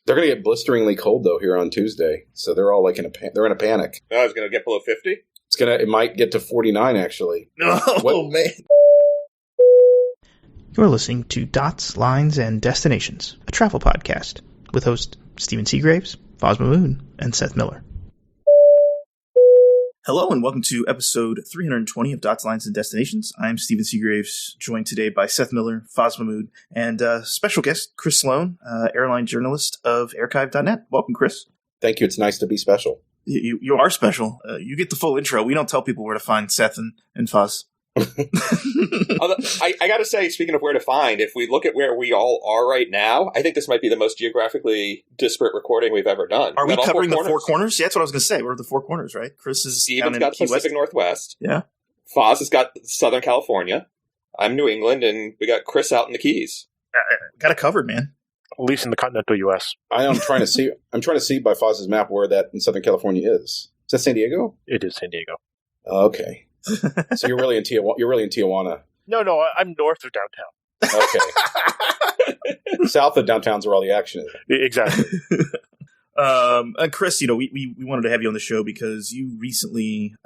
They're going to get blisteringly cold though here on Tuesday, so they're all like they're in a panic. Oh, it's going to get below 50. It might get to 49 actually. Oh man. You're listening to Dots, Lines, and Destinations, a travel podcast with hosts Stephen Seagraves, Fosma Moon, and Seth Miller. Hello and welcome to episode 320 of Dots, Lines, and Destinations. I'm Stephen Seagraves, joined today by Seth Miller, Fosma Moon, and special guest Chris Sloan, airline journalist of archive.net. Welcome, Chris. Thank you. It's nice to be special. You are special. You get the full intro. We don't tell people where to find Seth and Foz. I got to say, speaking of where to find, if we look at where we all are right now, I think this might be the most geographically disparate recording we've ever done. Are we covering the four corners? Yeah, that's what I was going to say. We're at the four corners, right? Chris is Steven's got the Pacific Northwest. Yeah. Foz has got Southern California. I'm New England, and we got Chris out in the Keys. Got it covered, man. At least in the continental U.S. I'm trying to see by Foz's map where that in Southern California is. Is that San Diego? It is San Diego. Okay. So you're really in Tijuana. No, I'm north of downtown. Okay. South of downtown's where all the action is. Exactly. And Chris, we wanted to have you on the show because you recently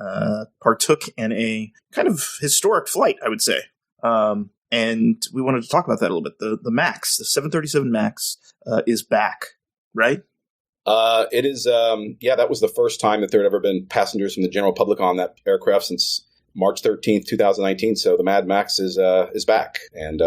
partook in a kind of historic flight, I would say. And we wanted to talk about that a little bit. The MAX, the 737 MAX, is back, right? It is. That was the first time that there had ever been passengers from the general public on that aircraft since March 13th, 2019. So the Mad Max is back, and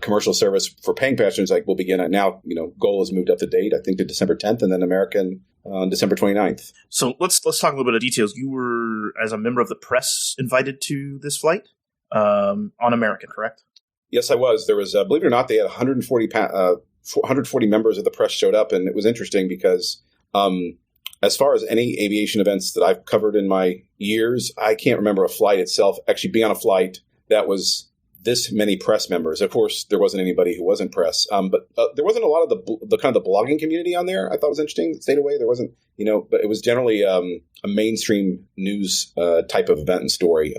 commercial service for paying passengers will begin at now. GOL has moved up the date, I think, to December 10th, and then American on December 29th. So let's talk a little bit of details. You were, as a member of the press, invited to this flight on American, correct? Yes, I was. There was, believe it or not, they had 140 members of the press showed up, and it was interesting because as far as any aviation events that I've covered in my years, I can't remember a flight itself, actually being on a flight that was this many press members. Of course, there wasn't anybody who wasn't press, but there wasn't a lot of the kind of the blogging community on there. I thought it was interesting. It stayed away. There wasn't, but it was generally a mainstream news type of event and story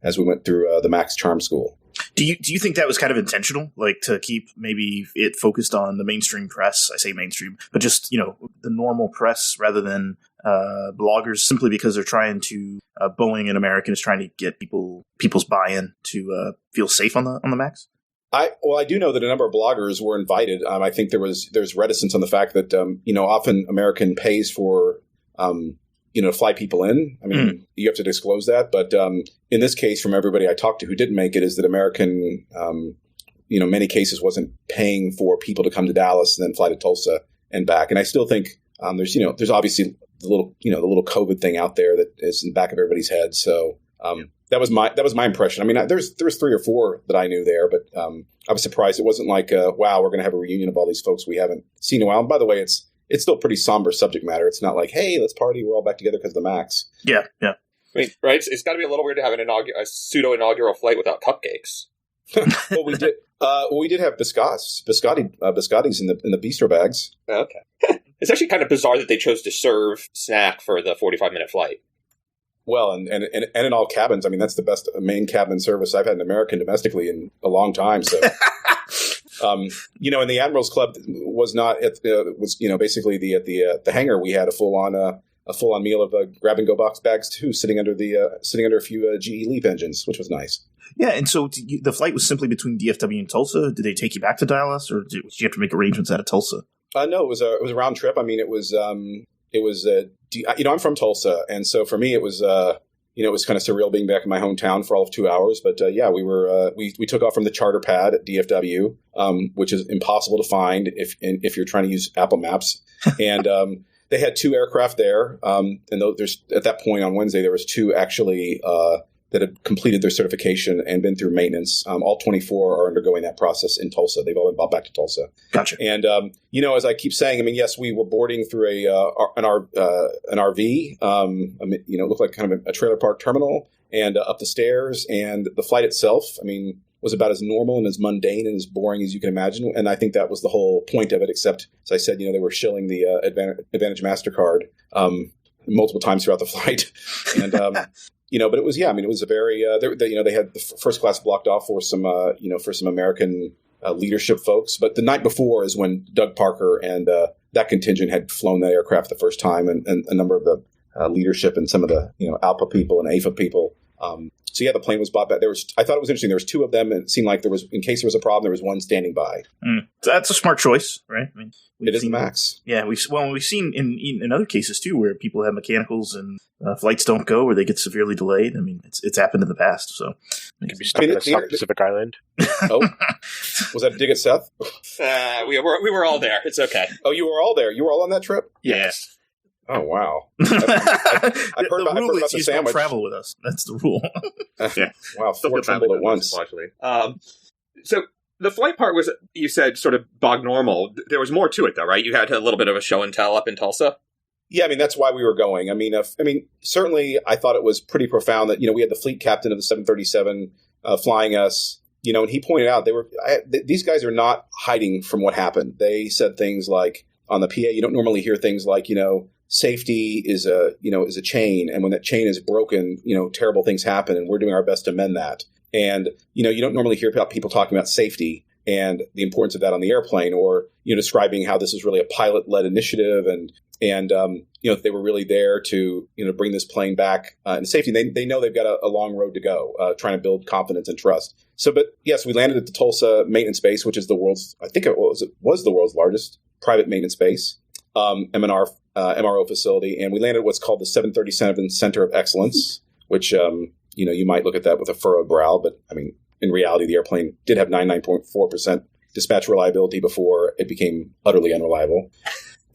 as we went through the Max Charm School. Do you think that was kind of intentional, like to keep maybe it focused on the mainstream press? I say mainstream, but just, the normal press rather than bloggers, simply because they're trying to Boeing and American is trying to get people's buy-in to feel safe on the Max? I do know that a number of bloggers were invited. I think there's reticence on the fact that often American pays for to fly people in. I mean, you have to disclose that. But in this case, from everybody I talked to who didn't make it, is that American, many cases wasn't paying for people to come to Dallas and then fly to Tulsa and back. And I still think there's obviously the little COVID thing out there that is in the back of everybody's head. So that was my impression. I mean, there's 3 or 4 that I knew there, but I was surprised. It wasn't like, wow, we're going to have a reunion of all these folks we haven't seen in a while. And by the way, it's still pretty somber subject matter. It's not like, hey, let's party. We're all back together because of the Max. Yeah. I mean, right? It's got to be a little weird to have a pseudo-inaugural flight without cupcakes. Well, we did. We did have biscottis in the bistro bags. Okay. It's actually kind of bizarre that they chose to serve snack for the 45-minute flight. Well, and in all cabins. I mean, that's the best main cabin service I've had in American domestically in a long time. So. And the Admirals Club was not basically at the hangar we had a full on meal of grab and go box bags too, sitting under a few GE Leap engines, which was nice. Yeah, and so the flight was simply between DFW and Tulsa. Did they take you back to Dallas, or did you have to make arrangements out of Tulsa? No, it was a round trip. I mean, it was I'm from Tulsa, and so for me it was it was kind of surreal being back in my hometown for all of 2 hours. But we took off from the charter pad at DFW, which is impossible to find if you're trying to use Apple Maps. And they had 2 aircraft there. And there's at that point on Wednesday there was 2 actually that had completed their certification and been through maintenance. All 24 are undergoing that process in Tulsa. They've all been brought back to Tulsa. Gotcha. And as I keep saying, I mean, yes, we were boarding through an RV. It looked like kind of a trailer park terminal, and up the stairs. And the flight itself, I mean, was about as normal and as mundane and as boring as you can imagine. And I think that was the whole point of it. Except, as I said, they were shilling the Advantage MasterCard multiple times throughout the flight, and. But it was, it was a very, they had the first class blocked off for some American leadership folks. But the night before is when Doug Parker and that contingent had flown that aircraft the first time, and a number of the leadership and some of the ALPA people and AFA people. So yeah, the plane was bought back. I thought it was interesting. There was two of them, and it seemed like there was, in case there was a problem, there was one standing by. So that's a smart choice, right? I mean, it is the MAX. Yeah, we've seen in other cases too where people have mechanicals and flights don't go, or they get severely delayed. I mean, it's happened in the past. So you could be stuck in a South Pacific island. Oh, was that a dig at Seth? We were all there. It's okay. Oh, you were all there. You were all on that trip? Yes. Oh, wow. I've heard about the sandwich. Don't travel with us. That's the rule. Yeah. Wow, four trembled at once. So the flight part was, you said, sort of bog normal. There was more to it, though, right? You had a little bit of a show and tell up in Tulsa. Yeah, I mean, that's why we were going. I mean, certainly I thought it was pretty profound that, we had the fleet captain of the 737 flying us, and he pointed out these guys are not hiding from what happened. They said things like, on the PA, you don't normally hear things like, safety is a chain, and when that chain is broken, terrible things happen, and we're doing our best to mend that. And you don't normally hear about people talking about safety and the importance of that on the airplane, or describing how this is really a pilot-led initiative, and they were really there to bring this plane back in safety. They know they've got a long road to go, trying to build confidence and trust. So, but yes, we landed at the Tulsa maintenance base, which is the world's, I think it was the world's largest private maintenance base, MRO facility, and we landed at what's called the 737 Center of Excellence, which you might look at that with a furrowed brow, but I mean, in reality, the airplane did have 99.4% dispatch reliability before it became utterly unreliable.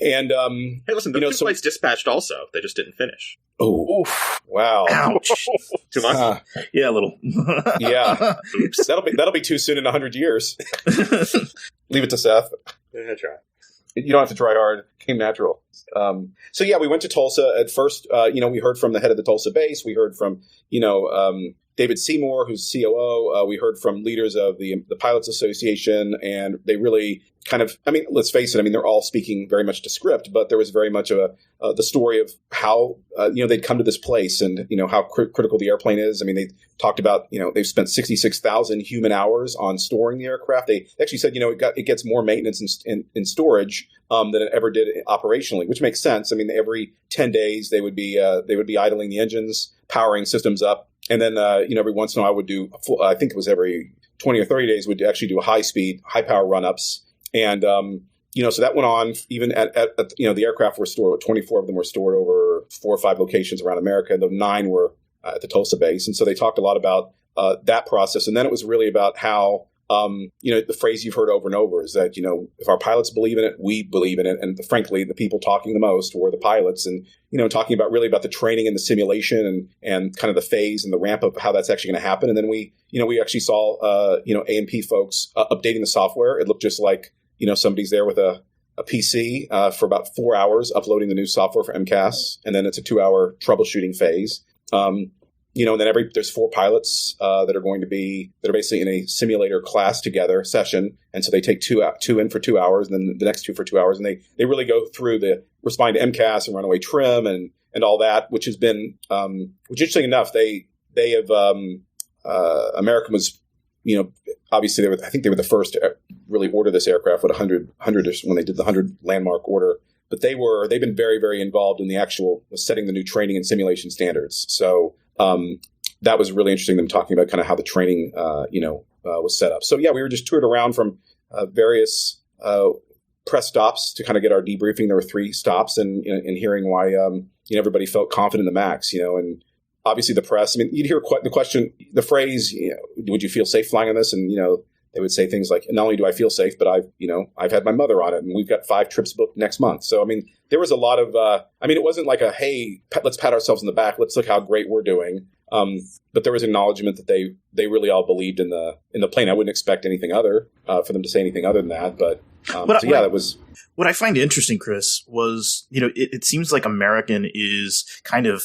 And hey, listen, the two flights dispatched also; they just didn't finish. Oh, wow! Ouch! Too much? Yeah, a little. Yeah, oops. That'll be too soon in 100 years. Leave it to Seth. Yeah, try. You don't have to try hard. It came natural. So yeah, we went to Tulsa at first. We heard from the head of the Tulsa base. We heard from David Seymour, who's COO. We heard from leaders of the Pilots Association, and they really kind of, let's face it, they're all speaking very much to script, but there was very much the story of how, they'd come to this place and, how critical the airplane is. They talked about, they've spent 66,000 human hours on storing the aircraft. They actually said, it gets more maintenance in storage than it ever did operationally, which makes sense. Every 10 days they would be idling the engines, powering systems up. And then, every once in a while I would do, I think it was every 20 or 30 days, would actually do high power run-ups. And, so that went on even at the aircraft were stored, 24 of them were stored over 4 or 5 locations around America. The 9 were at the Tulsa base. And so they talked a lot about that process. And then it was really about how, the phrase you've heard over and over is that, if our pilots believe in it, we believe in it. And frankly, the people talking the most were the pilots, and, talking about the training and the simulation and kind of the phase and the ramp of how that's actually going to happen. And then we actually saw, A&P folks updating the software. It looked just like, somebody's there with a PC for about 4 hours uploading the new software for MCAS. And then it's a 2-hour troubleshooting phase. And then there's 4 pilots that are basically in a simulator class together session. And so they take two in for 2 hours, and then the next 2 for 2 hours. And they really go through responding to MCAS and runaway trim and all that, which has been, which interesting enough, they have, American was, obviously I think they were the first to really order this aircraft with 100 when they did the 100 landmark order. But they've been very, very involved in the actual setting the new training and simulation standards. So that was really interesting, them talking about kind of how the training, was set up. So yeah, we were just toured around from various press stops to kind of get our debriefing. There were 3 stops, and hearing why everybody felt confident in the MAX, and obviously the press. You'd hear the phrase, would you feel safe flying on this? And they would say things like, not only do I feel safe, but I've had my mother on it, and we've got 5 trips booked next month. So, there was a lot of, it wasn't like hey, let's pat ourselves on the back. Let's look how great we're doing. But there was acknowledgement that they really all believed in the plane. I wouldn't expect anything other, for them to say anything other than that. But, that was. What I find interesting, Chris, was, it seems like American is kind of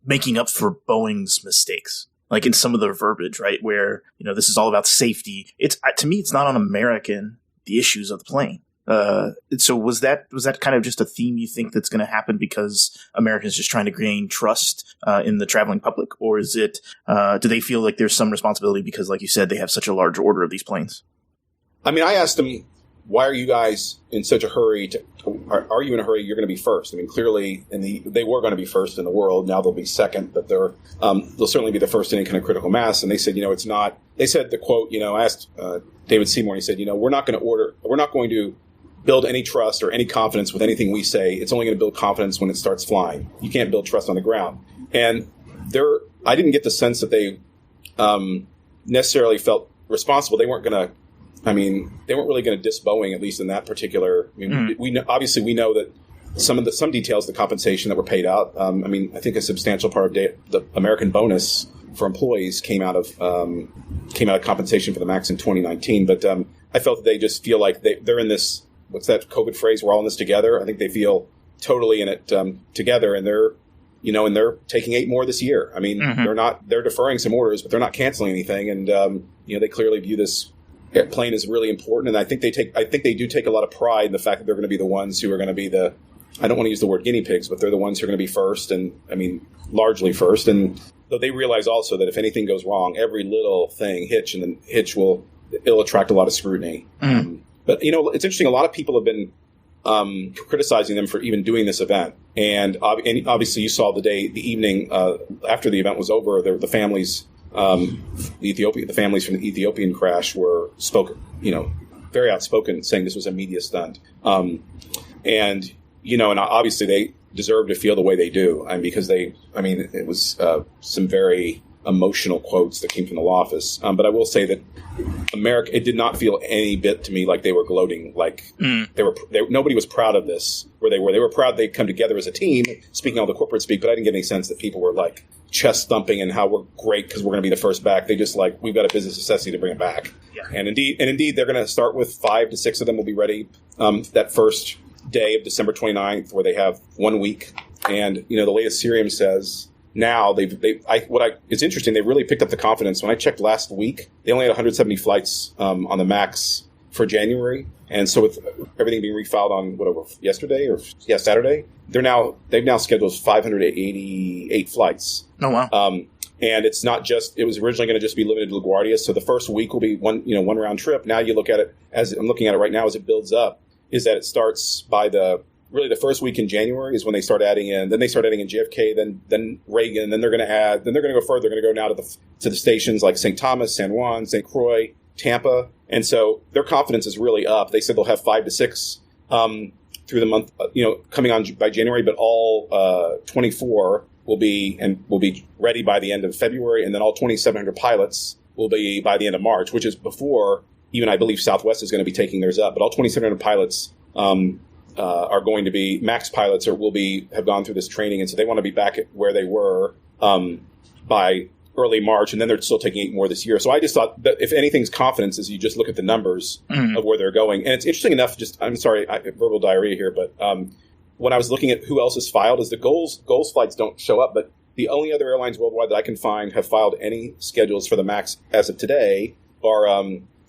making up for Boeing's mistakes. Like in some of their verbiage, right? Where, this is all about safety. To me, it's not on American, the issues of the plane. So was that kind of just a theme you think that's going to happen because Americans just trying to gain trust, in the traveling public? Or is it, do they feel like there's some responsibility because, like you said, they have such a large order of these planes? I mean, I asked them, why are you guys in such a hurry? Are you in a hurry? You're going to be first. I mean, clearly, they were going to be first in the world. Now they'll be second, but they'll certainly be the first in any kind of critical mass. And they said, it's not. They said the quote. I asked David Seymour. And he said, we're not going to build any trust or any confidence with anything we say. It's only going to build confidence when it starts flying. You can't build trust on the ground. And I didn't get the sense that they necessarily felt responsible. They weren't going to. They weren't really going to diss Boeing, at least in that particular. We know, obviously we know that some details of the compensation that were paid out. I think a substantial part of the American bonus for employees came out of compensation for the MAX in 2019. But I felt that they just feel like they're in this. What's that COVID phrase? We're all in this together. I think they feel totally in it together, and they're taking 8 more this year. They're deferring some orders, but they're not canceling anything, and they clearly view this plane is really important, and I think they do take a lot of pride in the fact that they're going to be the ones who are going to be I don't want to use the word guinea pigs, but they're the ones who are going to be first, and largely first. And though they realize also that if anything goes wrong, every little thing it'll attract a lot of scrutiny. But it's interesting. A lot of people have been criticizing them for even doing this event, and obviously you saw the evening after the event was over, the families. The families from the Ethiopian crash were very outspoken, saying this was a media stunt. And obviously they deserve to feel the way they do. Because it was some very emotional quotes that came from the law office. But I will say that it did not feel any bit to me like they were gloating. Like nobody was proud of this where they were. They were proud they'd come together as a team, speaking all the corporate speak, but I didn't get any sense that people were like chest thumping and how we're great because we're going to be the first back. They just we've got a business necessity to bring it back. Yeah. And indeed, they're going to start with 5 to 6 of them will be ready that first day of December 29th, where they have 1 week. And the latest Cerium says now it's interesting. They really picked up the confidence. When I checked last week, they only had 170 flights on the MAX for January. And so with everything being refiled on Saturday, they've now scheduled 588 flights. Oh wow! And it's not just. It was originally going to just be limited to LaGuardia. So the first week will be one round trip. Now you look at it as I'm looking at it right now as it builds up. Is that it starts by the first week in January is when they start adding in. Then they start adding in JFK, then Reagan. Then they're going to add. Then they're going to go further. They're going to go now to the stations like St. Thomas, San Juan, St. Croix, Tampa. And so their confidence is really up. They said they'll have 5 to 6 through the month, coming on by January, but all 24 will be ready by the end of February, and then all 2,700 pilots will be by the end of March, which is before even I believe Southwest is going to be taking theirs up. But all 2,700 pilots are going to be MAX pilots or have gone through this training, and so they want to be back at where they were by early March, and then they're still taking 8 more this year. So I just thought that if anything's confidence is you just look at the numbers of where they're going. And it's interesting enough, I'm sorry, verbal diarrhea here, but when I was looking at who else has filed, is the Goals flights don't show up, but the only other airlines worldwide that I can find have filed any schedules for the MAX as of today are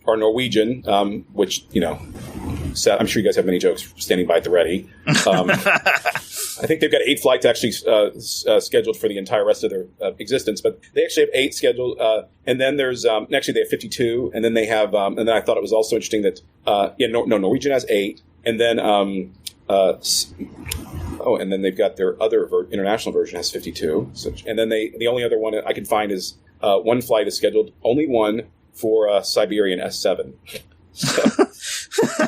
Norwegian, which, I'm sure you guys have many jokes standing by at the ready. I think they've got 8 flights actually scheduled for the entire rest of their existence, but they actually have 8 scheduled. And then there's actually they have 52, and then they have. And then I thought it was also interesting that Norwegian has 8, and then and then they've got their other international version has 52. So, and then the only other one I can find is one flight is scheduled, only one for Siberian S7.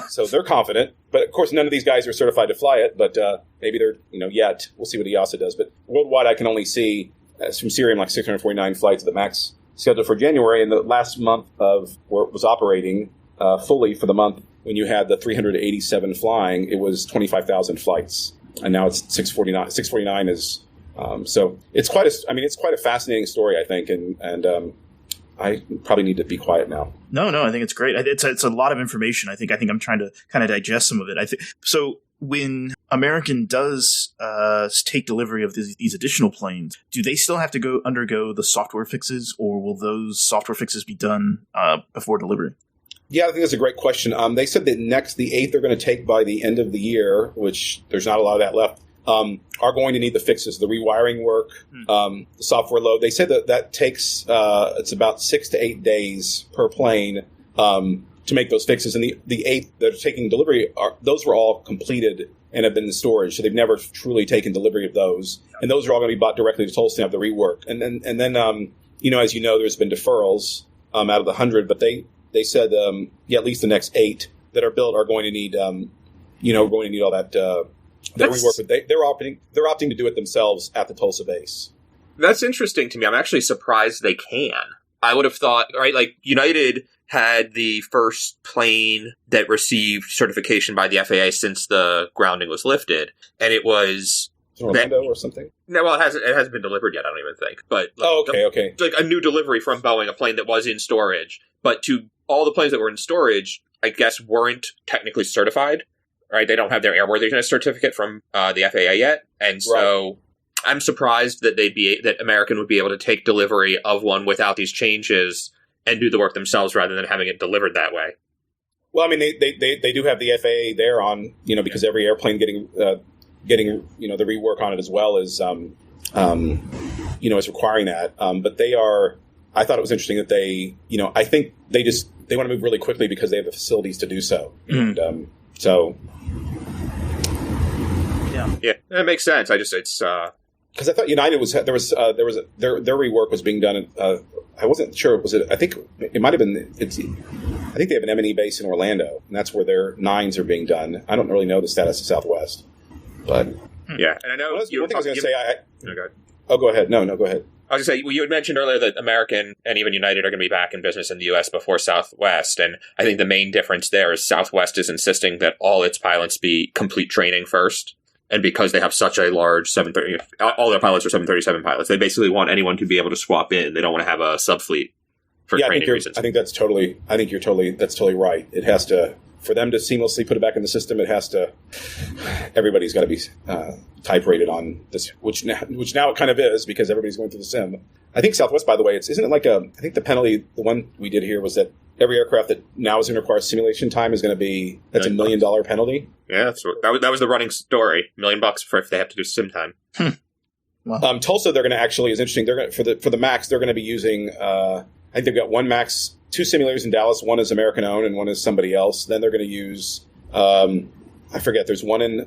So they're confident, but of course none of these guys are certified to fly it, but maybe they're, yet. We'll see what EASA does. But worldwide I can only see, from Cerium, like 649 flights at the MAX scheduled for January, and the last month where it was operating fully for the month when you had the 387 flying, it was 25,000 flights. And now it's 649. 649 is, so it's quite a fascinating story, I think, and I probably need to be quiet now. No, I think it's great. It's a lot of information. I think I'm trying to kind of digest some of it. So when American does take delivery of these additional planes, do they still have to undergo the software fixes, or will those software fixes be done before delivery? Yeah, I think that's a great question. They said that the 8th they're going to take by the end of the year, which there's not a lot of that left, are going to need the fixes, the rewiring work, the software load. They said that takes it's about 6 to 8 days per plane make those fixes. And the 8 that are taking delivery, those were all completed and have been in storage. So they've never truly taken delivery of those. And those are all going to be bought directly to Tulsa and have the rework. And then as you know, there's been deferrals out of the 100, but they said, at least the next 8 that are built are going to need, going to need all that rework. But they're opting to do it themselves at the Tulsa base. That's interesting to me. I'm actually surprised they can. I would have thought, right, like United had the first plane that received certification by the FAA since the grounding was lifted, and it was Orlando or something. No, well, it hasn't been delivered yet. I don't even think. But okay. Like a new delivery from Boeing, a plane that was in storage, but to all the planes that were in storage, I guess weren't technically certified. Right, they don't have their airworthiness certificate from the FAA yet, and so. Right. I'm surprised that that American would be able to take delivery of one without these changes and do the work themselves rather than having it delivered that way. Well, I mean, they do have the FAA there on, because every airplane getting the rework on it as well is is requiring that. But I thought it was interesting that they, I think they want to move really quickly because they have the facilities to do so. Mm. And so. Yeah, it makes sense. It's because I thought United their rework was being done. I wasn't sure. I think it might have been. I think they have an M&E base in Orlando, and that's where their 9s are being done. I don't really know the status of Southwest, but yeah. And I know one thing I was going to say. No, go ahead. Oh, go ahead. No, go ahead. I was going to say, you had mentioned earlier that American and even United are going to be back in business in the U.S. before Southwest, and I think the main difference there is Southwest is insisting that all its pilots be complete training first. And because they have such a large 730, all their pilots are 737 pilots. They basically want anyone to be able to swap in. They don't want to have a subfleet for training reasons. I think that's totally right. It has to, for them to seamlessly put it back in the system, it has to, everybody's got to be type rated on this, which now it kind of is because everybody's going through the sim. I think Southwest, by the way, isn't it like I think the penalty, the one we did here was that every aircraft that now is going to require simulation time is going to be, that's $1 million penalty. Yeah, that was the running story. $1 million for if they have to do sim time. Wow. Tulsa, they're going to actually, is interesting. They're going for the MAX, they're going to be using, I think they've got one MAX, 2 simulators in Dallas. One is American owned and one is somebody else. Then they're going to use, I forget, there's one in,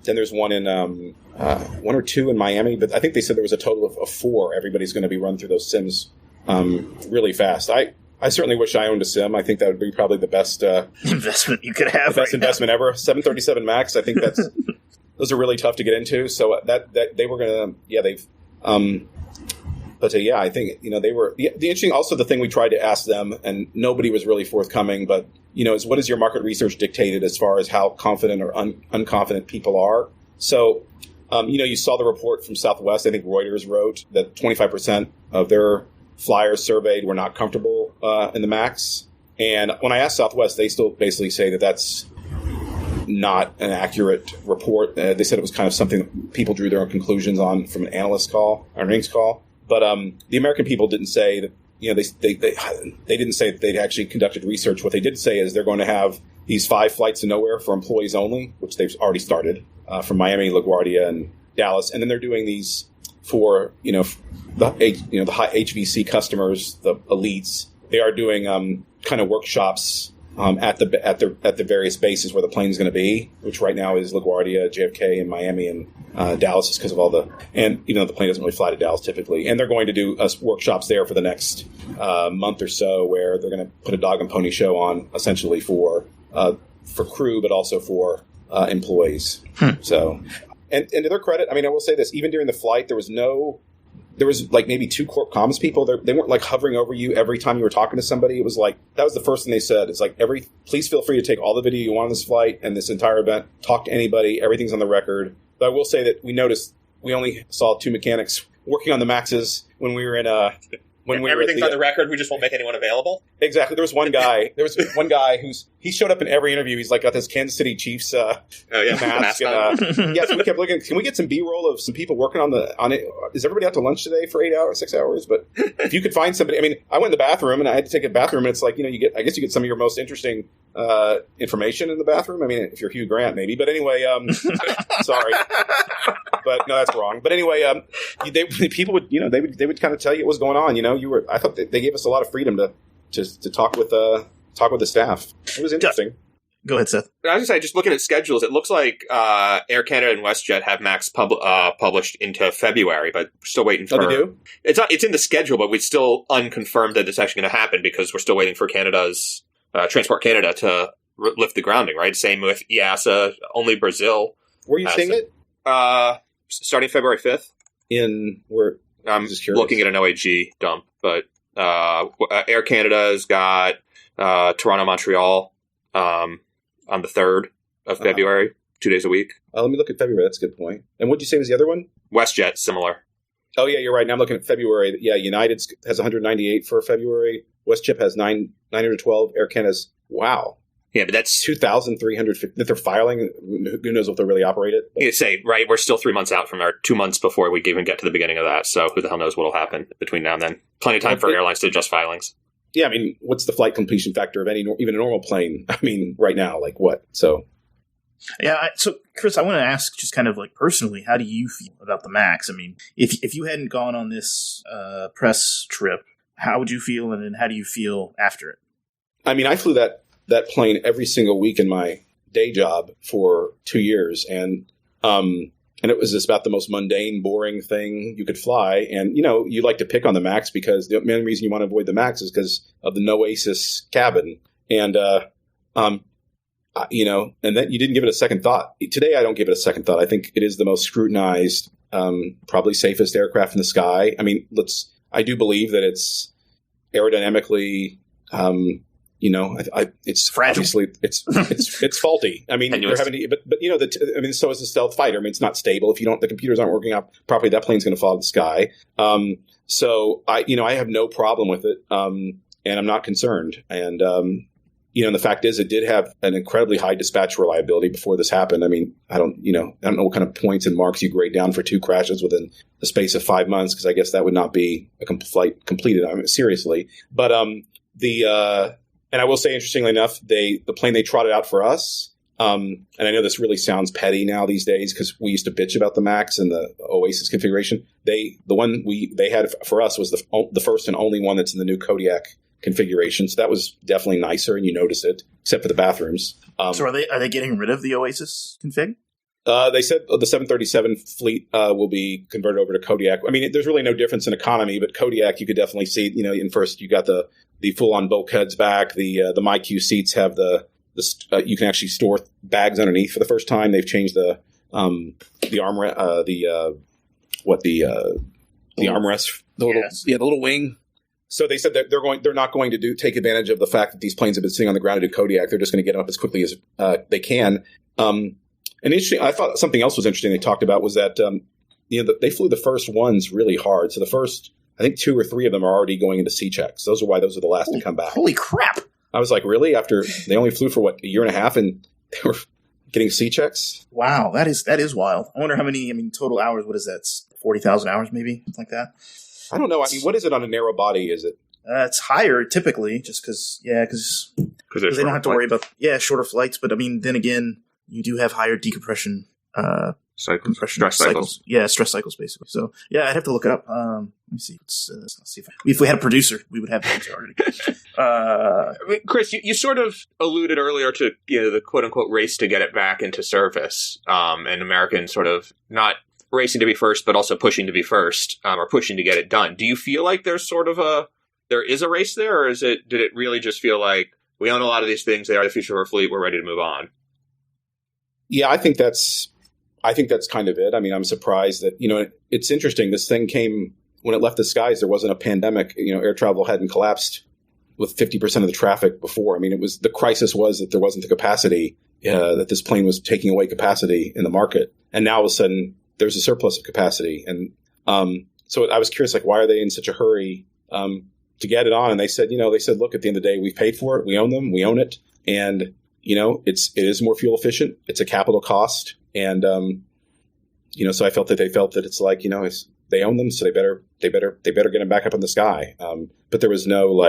then there's one in, 1 or 2 in Miami, but I think they said there was a total of 4. Everybody's going to be run through those sims really fast. I certainly wish I owned a sim. I think that would be probably the best investment you could have. The best investment ever. 737 MAX. I think those are really tough to get into. So that they were going to, they've. I think they were the interesting. Also, the thing we tried to ask them, and nobody was really forthcoming. But is what is your market research dictated as far as how confident or unconfident people are? So, you saw the report from Southwest. I think Reuters wrote that 25% of their flyers surveyed were not comfortable in the MAX. And when I asked Southwest, they still basically say that that's not an accurate report. They said it was kind of something that people drew their own conclusions on from an analyst call, or earnings call. But the American people didn't say that, they didn't say that they'd actually conducted research. What they did say is they're going to have these 5 flights to nowhere for employees only, which they've already started from Miami, LaGuardia, and Dallas. And then they're doing these for, the high HVC customers, the elites. They are doing kind of workshops at the various bases where the plane's going to be, which right now is LaGuardia, JFK, and Miami, and Dallas, just because of all the, and even though the plane doesn't really fly to Dallas typically, and they're going to do workshops there for the next month or so, where they're going to put a dog and pony show on, essentially for crew, but also for employees. So, and to their credit, I mean, I will say this: even during the flight, there was like maybe 2 corp comms people. They weren't like hovering over you every time you were talking to somebody. It was like, that was the first thing they said. It's like, please feel free to take all the video you want on this flight and this entire event. Talk to anybody. Everything's on the record. But I will say that we noticed we only saw 2 mechanics working on the Maxes when we were in everything's on the record. We just won't make anyone available. Exactly. There was one guy he showed up in every interview. He's like got this Kansas City Chiefs mask. And, so we kept looking. Can we get some B-roll of some people working on it? Is everybody out to lunch today for 6 hours? But if you could find somebody, I mean, I went in the bathroom and I had to take a bathroom, and it's like, you get some of your most interesting information in the bathroom. I mean, if you're Hugh Grant, maybe. But anyway, sorry. But no, that's wrong. But anyway, people would, they would kind of tell you what was going on. I thought they gave us a lot of freedom to talk with talk with the staff. It was interesting. Go ahead, Seth. I was going to say, just looking at schedules, it looks like Air Canada and WestJet have MAX published into February, but we're still waiting for... Oh, they do? It's in the schedule, but we're still unconfirmed that it's actually going to happen because we're still waiting for Canada's Transport Canada to lift the grounding, right? Same with EASA, only Brazil. Were you seeing it? Starting February 5th. I'm just curious. looking at an OAG dump, but Air Canada's got Toronto-Montreal on the 3rd of February, 2 days a week. Let me look at February. That's a good point. And what did you say was the other one? WestJet, similar. Oh, yeah, you're right. Now I'm looking at February. Yeah, United has 198 for February. WestJet has 912. Air Canada's, wow. Yeah, but that's 2,350 that they're filing. Who knows if they'll really operate it? You say, right, we're still 3 months out from our 2 months before we even get to the beginning of that. So who the hell knows what will happen between now and then? Plenty of time for airlines to adjust filings. Yeah, I mean, what's the flight completion factor of even a normal plane? I mean, right now, like what? So, yeah. So, Chris, I want to ask, just kind of like personally, how do you feel about the MAX? I mean, if you hadn't gone on this press trip, how would you feel, and then how do you feel after it? I mean, I flew that plane every single week in my day job for 2 years, and it was just about the most mundane, boring thing you could fly. And, you like to pick on the MAX because the main reason you want to avoid the MAX is because of the Noasis cabin. And, and then you didn't give it a second thought. Today, I don't give it a second thought. I think it is the most scrutinized, probably safest aircraft in the sky. I mean, I do believe that it's aerodynamically, it's fragile. Obviously it's faulty. I mean, you're having to, but so is the stealth fighter. I mean, it's not stable. If the computers aren't working out properly, that plane's going to fall out of the sky. So I have no problem with it. And I'm not concerned. And, and the fact is it did have an incredibly high dispatch reliability before this happened. I mean, I don't know what kind of points and marks you grade down for 2 crashes within the space of 5 months, because I guess that would not be a flight completed. I mean, seriously. But, and I will say, interestingly enough, the plane they trotted out for us, and I know this really sounds petty now these days because we used to bitch about the MAX and the Oasis configuration. The one they had for us was the first and only one that's in the new Kodiak configuration. So that was definitely nicer, and you notice it, except for the bathrooms. So are they getting rid of the Oasis config? They said the 737 fleet will be converted over to Kodiak. I mean, there's really no difference in economy, but Kodiak you could definitely see. In first you got the full-on bulkheads back. The MyQ seats have you can actually store bags underneath for the first time. They've changed the armrest, the armrest, the little wing. So they said that they're not going to take advantage of the fact that these planes have been sitting on the ground at Kodiak. They're just going to get up as quickly as they can. And interesting, I thought something else was interesting they talked about was that they flew the first ones really hard. So the first, I think 2 or 3 of them are already going into C checks. Those are the last to come back. Holy crap! I was like, really? After they only flew for a year and a half, and they were getting C checks? Wow, that is wild. I wonder how many. I mean, total hours. What is that? 40,000 hours, maybe something like that. I don't know. I mean, what is it on a narrow body? Is it? It's higher typically, just because they don't have to worry about shorter flights. But I mean, then again, you do have higher decompression stress cycles. Yeah, stress cycles basically. So yeah, I'd have to look it up. Let me see. Let's see if we had a producer, we would have the answer already. Chris, you sort of alluded earlier to the quote unquote race to get it back into service, and Americans sort of not racing to be first, but also pushing to be first, or pushing to get it done. Do you feel like there's sort of there is a race there, or did it really just feel like we own a lot of these things, they are the future of our fleet, we're ready to move on? Yeah, I think that's kind of it. I mean, I'm surprised that, it's interesting. This thing came, when it left the skies, there wasn't a pandemic. Air travel hadn't collapsed with 50% of the traffic before. I mean, the crisis was that there wasn't the capacity, that this plane was taking away capacity in the market. And now all of a sudden there's a surplus of capacity. And so I was curious, like, why are they in such a hurry to get it on? And they said, look, at the end of the day, we've paid for it. We own them. We own it. And, it is more fuel efficient. It's a capital cost. And, so I felt that it's like, they own them, so they better get them back up in the sky. But there was no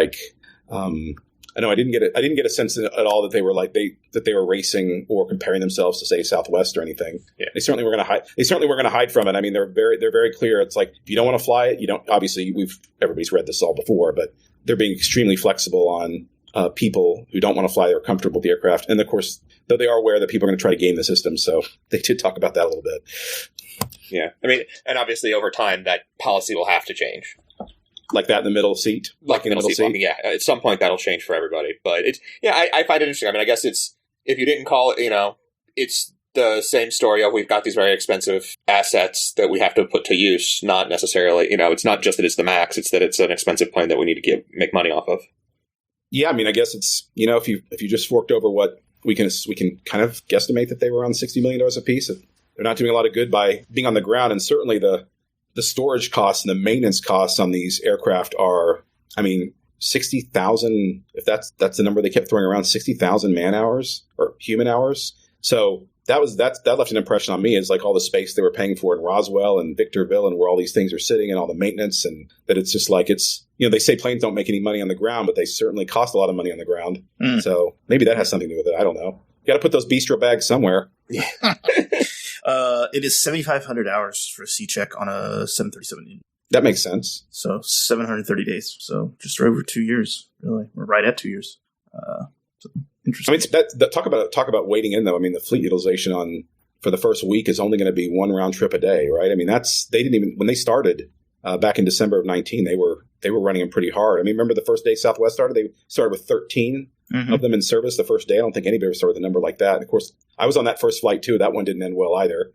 I know I didn't get a sense at all that they were that they were racing or comparing themselves to, say, Southwest or anything. Yeah. They certainly were going to hide. They certainly were going to hide from it. I mean, they're very clear. It's like, if you don't want to fly it, you don't. Obviously, everybody's read this all before, but they're being extremely flexible on people who don't want to fly, they're comfortable with the aircraft. And of course, though they are aware that people are going to try to game the system, so they did talk about that a little bit. Yeah, I mean, and obviously over time that policy will have to change. Like that in the middle seat? Like in the middle seat? Yeah, at some point that'll change for everybody. But I find it interesting. I mean, I guess it's, if you didn't call it, it's the same story of we've got these very expensive assets that we have to put to use, not necessarily, it's not just that it's the MAX, it's that it's an expensive plane that we need to make money off of. Yeah, I mean, I guess it's, if you just forked over what we can kind of guesstimate that they were around $60 million a piece. They're not doing a lot of good by being on the ground, and certainly the storage costs and the maintenance costs on these aircraft are, 60,000, if that's the number they kept throwing around, 60,000 man hours or human hours. So that left an impression on me, is like all the space they were paying for in Roswell and Victorville and where all these things are sitting and all the maintenance, and that it's just like they say planes don't make any money on the ground, but they certainly cost a lot of money on the ground. So maybe that has something to do with it. I don't know. You got to put those bistro bags somewhere. It is 7,500 hours for a C-check on a 737. That makes sense. So 730 days. So just over 2 years, really. We're right at 2 years. So interesting. Talk about waiting in, though. The fleet utilization for the first week is only going to be one round trip a day, right? They didn't even, when they started back in December of 19, they were running them pretty hard. Remember the first day Southwest started? They started with 13 of them in service the first day. I don't think anybody ever started with a number like that. And of course, I was on that first flight too. That one didn't end well either.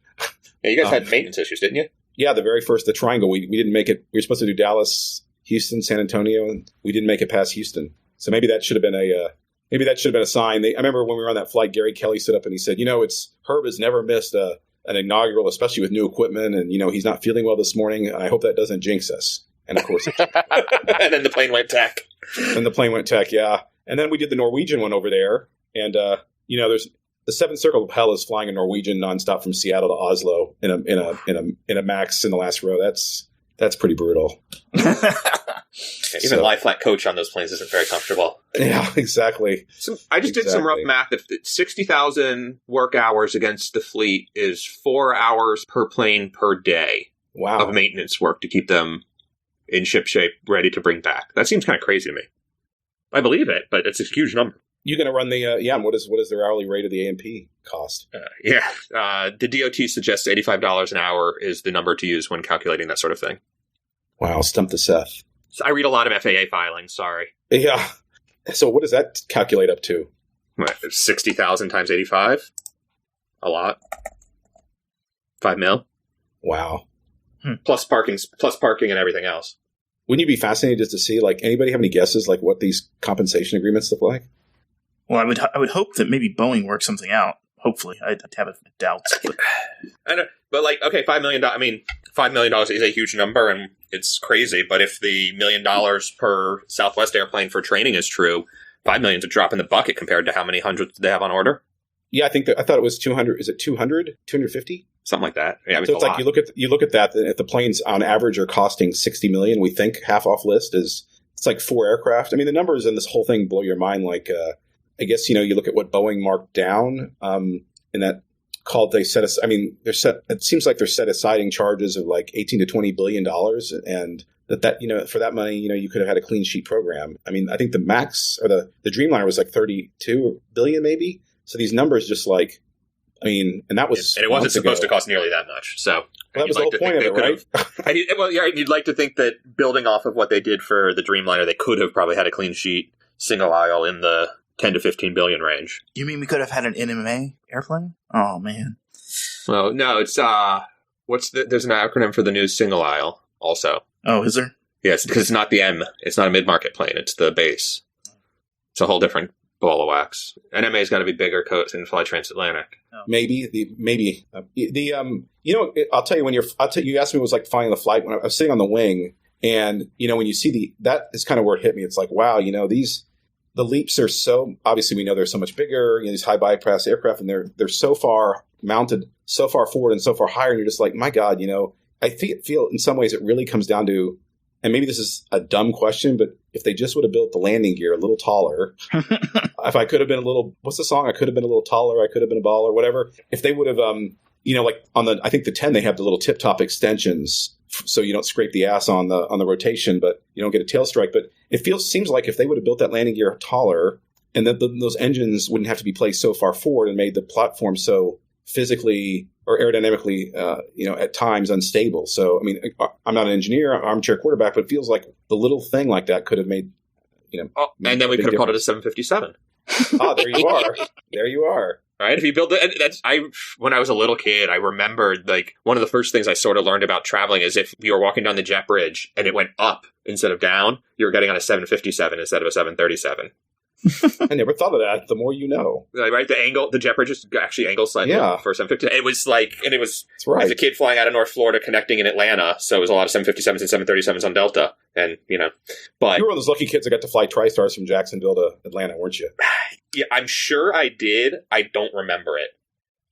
Yeah, you guys had maintenance issues, didn't you? Yeah, the triangle, we didn't make it. We were supposed to do Dallas, Houston, San Antonio, and we didn't make it past Houston. So maybe that should have been a sign. I remember when we were on that flight, Gary Kelly stood up and he said, Herb has never missed an inaugural, especially with new equipment, and he's not feeling well this morning, and I hope that doesn't jinx us. And of course, and then the plane went tech. Yeah. And then we did the Norwegian one over there, and there's the Seventh Circle of Hell is flying a Norwegian nonstop from Seattle to Oslo in a Max in the last row. That's pretty brutal. Even lie flat coach on those planes isn't very comfortable. Yeah, exactly. So I just did some rough math. If 60,000 work hours against the fleet is 4 hours per plane per day of maintenance work to keep them in ship shape, ready to bring back. That seems kind of crazy to me. I believe it, but it's a huge number. You're going to run the and what is their hourly rate of the A&P cost? The DOT suggests $85 an hour is the number to use when calculating that sort of thing. Wow, stump the Seth. So I read a lot of FAA filings. Sorry. Yeah. So what does that calculate up to? 60,000 times 85. A lot. 5 mil. Wow. Plus parking and everything else. Wouldn't you be fascinated just to see, anybody have any guesses, what these compensation agreements look like? Well, I would hope that maybe Boeing works something out. Hopefully. I'd have doubts. But. I know. But, $5 million, $5 million is a huge number, and it's crazy. But if the $1 million per Southwest airplane for training is true, $5 million is a drop in the bucket compared to how many hundreds they have on order. Yeah, I thought it was 200. Is it 200? 250? Something like that. Yeah, so it's like you look at that. If the planes on average are costing $60 million, we think half off list it's like 4 aircraft. The numbers in this whole thing blow your mind. I guess you look at what Boeing marked down in that called. They set us. They're set. It seems like they're set aside charges of like $18 to $20 billion, and that for that money, you could have had a clean sheet program. I think the Max or the Dreamliner was like $32 billion, maybe. So these numbers just and that was, and it wasn't supposed to cost nearly that much. So that was the whole point of it, right? You'd like to think that building off of what they did for the Dreamliner, they could have probably had a clean sheet single aisle in the 10 to 15 billion range. You mean we could have had an NMA airplane? Oh man. Well, no, it's there's an acronym for the new single aisle also. Oh, is there? Yes, because it's not the M. It's not a mid-market plane. It's the base. It's a whole different ball of wax. NMA's got to be bigger coats and fly transatlantic. Oh. Maybe. I'll tell you you asked me what it was like flying the flight when I was sitting on the wing, and when you see that is kind of where it hit me. It's like, wow, the leaps are so, obviously we know they're so much bigger, these high bypass aircraft, and they're so far mounted, so far forward and so far higher, and you're just like, my God, I feel in some ways it really comes down to, and maybe this is a dumb question, but if they just would have built the landing gear a little taller, if I could have been a little, what's the song? I could have been a little taller, I could have been a baller, whatever. If they would have, like on I think the 10, they have the little tip-top extensions so you don't scrape the ass on the rotation, but you don't get a tail strike. But it seems like if they would have built that landing gear taller, and that those engines wouldn't have to be placed so far forward and made the platform so physically or aerodynamically, at times unstable. So, I mean, I'm not an engineer, I'm an armchair quarterback, but it feels like the little thing like that could have made, and then we could have called it a 757. There you are. There you are. Right? If you build it, when I was a little kid, I remembered like one of the first things I sort of learned about traveling is if you were walking down the jet bridge and it went up instead of down, you were getting on a 757 instead of a 737. I never thought of that. The more you know, right? The jet bridge is actually angled slightly for 757. It was that's right. As a kid flying out of North Florida, connecting in Atlanta, so it was a lot of 757s and 737s on Delta, and but you were one of those lucky kids that got to fly TriStars from Jacksonville to Atlanta, weren't you? Yeah, I'm sure I did. I don't remember it.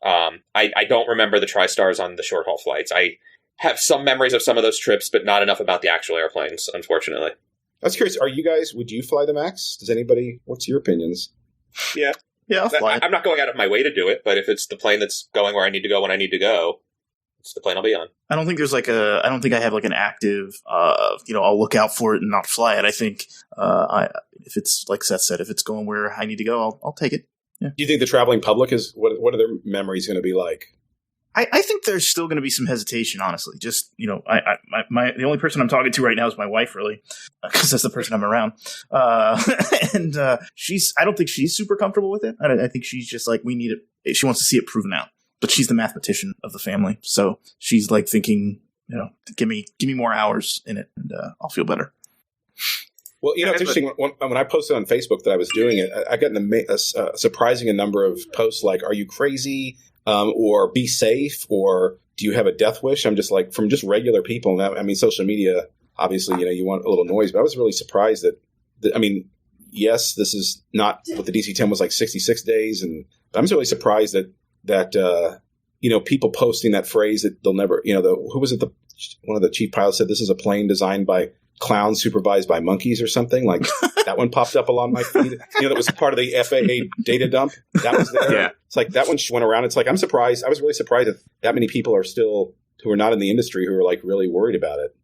I don't remember the TriStars on the short haul flights. I have some memories of some of those trips, but not enough about the actual airplanes, unfortunately. I was curious, would you fly the MAX? What's your opinions? Yeah. Yeah, I'll fly it. I'm not going out of my way to do it, but if it's the plane that's going where I need to go when I need to go, it's the plane I'll be on. I don't think I don't think I have like an active, I'll look out for it and not fly it. I think, if it's like Seth said, if it's going where I need to go, I'll take it. Yeah. Do you think the traveling public what are their memories going to be like? I think there's still going to be some hesitation, honestly. Just, the only person I'm talking to right now is my wife, really, because that's the person I'm around. And I don't think she's super comfortable with it. I think she's just like, we need it. She wants to see it proven out, but she's the mathematician of the family. So she's like thinking, give me more hours in it and I'll feel better. Well, it's interesting. When I posted on Facebook that I was doing it, I got a surprising number of posts like, are you crazy? Or be safe, or do you have a death wish? I'm just like, from just regular people. And social media, obviously, you want a little noise, but I was really surprised that yes, this is not what the DC-10 was like 66 days. But I'm really surprised that people posting that phrase that they'll never, who was it? One of the chief pilots said, this is a plane designed by clowns supervised by monkeys or something. Like that one popped up along my feed. That was part of the FAA data dump. That was there. Yeah. It's like that one went around. It's like, I'm surprised. I was really surprised that many people are still, who are not in the industry, who are like really worried about it.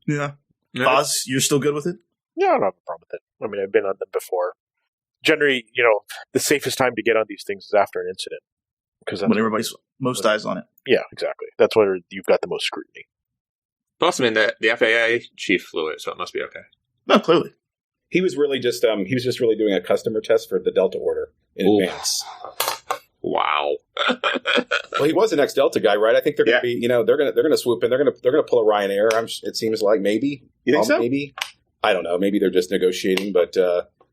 Yeah. Oz, you're still good with it? Yeah, I don't have a problem with it. I mean, I've been on them before. Generally, the safest time to get on these things is after an incident. Because when everybody's most eyes on it. Yeah, exactly. That's where you've got the most scrutiny. Plus, I mean, the FAA chief flew it, so it must be okay. No, clearly. He was really just really doing a customer test for the Delta order in advance. Wow. Well, he was the next Delta guy, right? I think they're going to be, they're going to swoop in. They're going to pull a Ryanair. It seems like maybe. You think so? Maybe. I don't know. Maybe they're just negotiating. But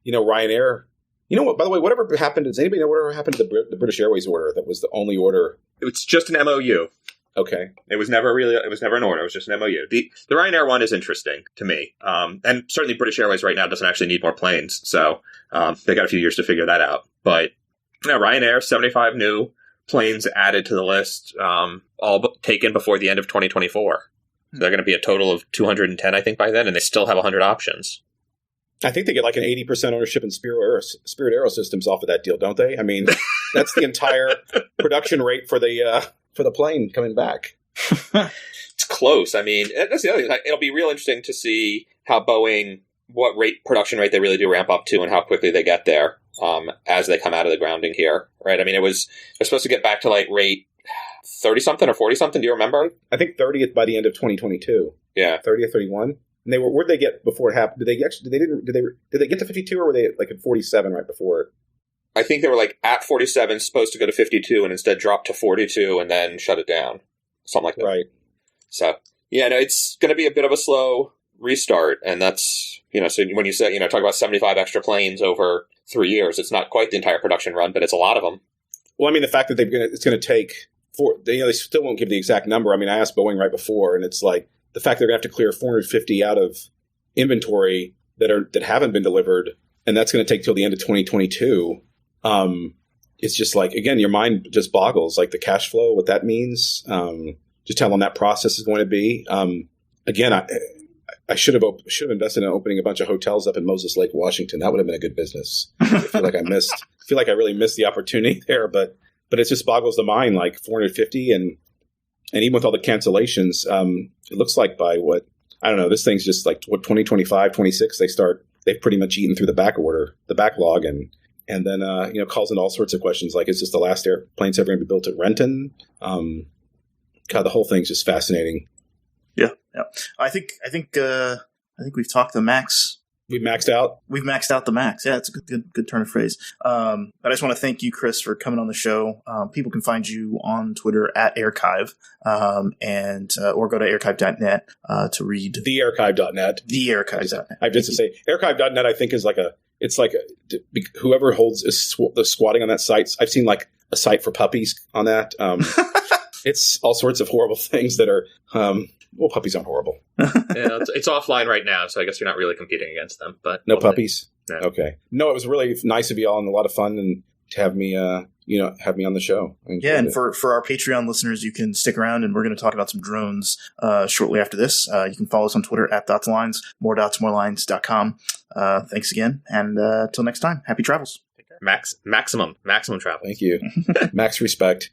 Ryanair. You know what? By the way, whatever happened? Does anybody know whatever happened to the British Airways order? That was the only order. It's just an MOU. Okay. It was never an order. It was just an MOU. The Ryanair one is interesting to me. And certainly British Airways right now doesn't actually need more planes. So they got a few years to figure that out. But Ryanair, 75 new planes added to the list, all taken before the end of 2024. So they're going to be a total of 210, I think, by then. And they still have 100 options. I think they get like an 80% ownership in Spirit Aerosystems off of that deal, don't they? I mean, that's the entire production rate for the plane coming back. It's close. I mean, that's the other thing. It'll be real interesting to see how Boeing, what production rate they really do ramp up to and how quickly they get there as they come out of the grounding here, right? I mean, they're supposed to get back to like rate 30-something or 40-something. Do you remember? I think 30th by the end of 2022. Yeah. 30th, 31. And where'd they get before it happened? Did they get to 52 or were they like at 47 right before it? I think they were like at 47, supposed to go to 52 and instead dropped to 42 and then shut it down. Something like that. Right. So, it's going to be a bit of a slow restart. And that's, so when you say, talk about 75 extra planes over 3 years, it's not quite the entire production run, but it's a lot of them. Well, I mean, the fact that it's going to take they still won't give the exact number. I mean, I asked Boeing right before and it's like, the fact they're going to have to clear 450 out of inventory that haven't been delivered, and that's going to take till the end of 2022. It's just like, again, your mind just boggles, like the cash flow, what that means, just how long that process is going to be. Again, I should have invested in opening a bunch of hotels up in Moses Lake, Washington. That would have been a good business. I feel like I really missed the opportunity there, but it just boggles the mind, like 450 and And even with all the cancellations, it looks like by I don't know, this thing's just like 2025, 26, they've pretty much eaten through the backlog, and then, calls in all sorts of questions like, is this the last airplanes ever going to be built at Renton? God, the whole thing's just fascinating. Yeah. I think we've talked the max. We've maxed out. We've maxed out the max. Yeah, it's a good turn of phrase. But I just want to thank you, Chris, for coming on the show. People can find you on Twitter at Archive, or go to archive.net to read thearchive.net. Thearchive.net. I have just to say, archive.net. I think is whoever holds the squatting on that site. I've seen like a site for puppies on that. It's all sorts of horrible things that are. Well, puppies aren't horrible. Yeah, it's offline right now, so I guess you're not really competing against them. But no puppies. No. Okay. No, it was really nice of you all and a lot of fun, and to have me, have me on the show. Yeah, and for our Patreon listeners, you can stick around, and we're going to talk about some drones shortly after this. You can follow us on Twitter at DotsLines, moredotmorelines.com. Thanks again, and till next time, happy travels. Maximum travel. Thank you. Max respect.